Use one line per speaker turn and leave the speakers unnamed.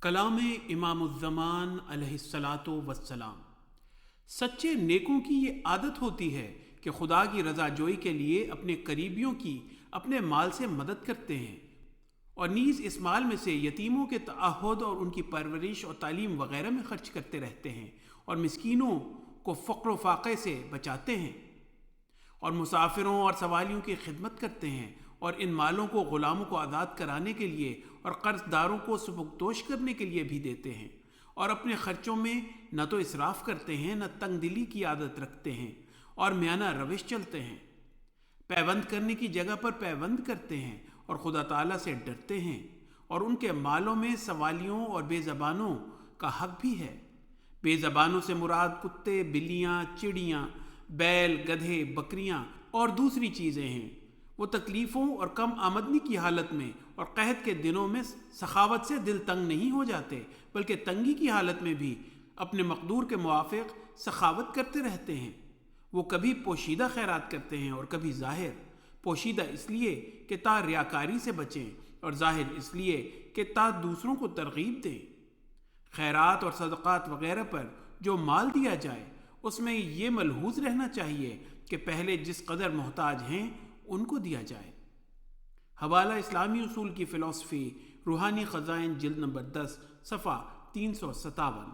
کلام امام الزمان علیہ الصلاۃ والسلام۔ سچے نیکوں کی یہ عادت ہوتی ہے کہ خدا کی رضا جوئی کے لیے اپنے قریبیوں کی اپنے مال سے مدد کرتے ہیں، اور نیز اس مال میں سے یتیموں کے تعہد اور ان کی پرورش اور تعلیم وغیرہ میں خرچ کرتے رہتے ہیں، اور مسکینوں کو فقر و فاقے سے بچاتے ہیں، اور مسافروں اور سوالیوں کی خدمت کرتے ہیں، اور ان مالوں کو غلاموں کو آزاد کرانے کے لیے اور قرض داروں کو سبکدوش کرنے کے لیے بھی دیتے ہیں، اور اپنے خرچوں میں نہ تو اسراف کرتے ہیں، نہ تنگ دلی کی عادت رکھتے ہیں، اور میانہ روش چلتے ہیں، پیوند کرنے کی جگہ پر پیوند کرتے ہیں، اور خدا تعالیٰ سے ڈرتے ہیں، اور ان کے مالوں میں سوالیوں اور بے زبانوں کا حق بھی ہے۔ بے زبانوں سے مراد کتے، بلیاں، چڑیاں، بیل، گدھے، بکریاں اور دوسری چیزیں ہیں۔ وہ تکلیفوں اور کم آمدنی کی حالت میں اور قحط کے دنوں میں سخاوت سے دل تنگ نہیں ہو جاتے، بلکہ تنگی کی حالت میں بھی اپنے مقدور کے موافق سخاوت کرتے رہتے ہیں۔ وہ کبھی پوشیدہ خیرات کرتے ہیں اور کبھی ظاہر، پوشیدہ اس لیے کہ تا ریاکاری سے بچیں، اور ظاہر اس لیے کہ تا دوسروں کو ترغیب دیں۔ خیرات اور صدقات وغیرہ پر جو مال دیا جائے، اس میں یہ ملحوظ رہنا چاہیے کہ پہلے جس قدر محتاج ہیں ان کو دیا جائے۔ حوالہ اسلامی اصول کی فلسفی، روحانی خزائن، جلد نمبر 10، صفحہ 357۔